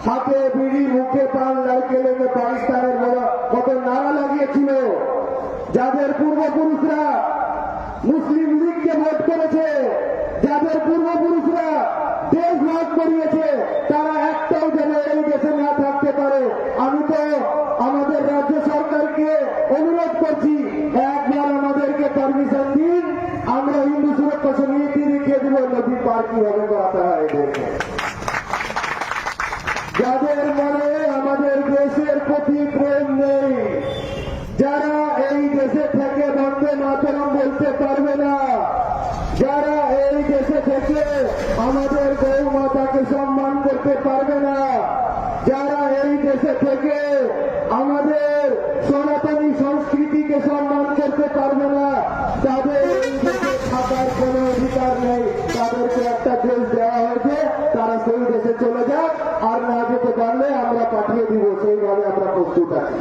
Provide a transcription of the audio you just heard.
হাতে বিড়ি মুখে পান নারকেল এনে পাকিস্তানের কত নারা লাগিয়েছিল, যাদের পূর্বপুরুষরা মুসলিম লীগকে ভোট করেছে, যাদের পূর্বপুরুষরা দেশ ভাগ করিয়েছে, তারা একটাও যেন এই দেশে না থাকতে পারে। আমি তো আমাদের রাজ্য সরকারকে অনুরোধ করছি, একবার আমাদেরকে পারমিশন দিন, আমরা হিন্দু সুরক্ষা সমিতি দেখিয়ে দেব নদী পার কিভাবে করাতে হয়। যাদের মনে আমাদের দেশের প্রতি প্রেম নেই, যারা এই দেশে থেকে বন্দে মাতরম বলতে পারবে না, যারা এই দেশে থেকে আমাদের গৌ মাতাকে সম্মান করতে পারবে না, যারা এই দেশে থেকে আমাদের সনাতনী সংস্কৃতিকে সম্মান করতে পারবে না, তাদের এই দেশে থাকার কোন অধিকার নেই। তাদেরকে একটা দেশ দেওয়া হয়েছে, তারা সেই দেশে চলে যাক, আর না যেতে পারলে আমরা পাঠিয়ে দিব, সেইভাবে আমরা প্রস্তুত আছি।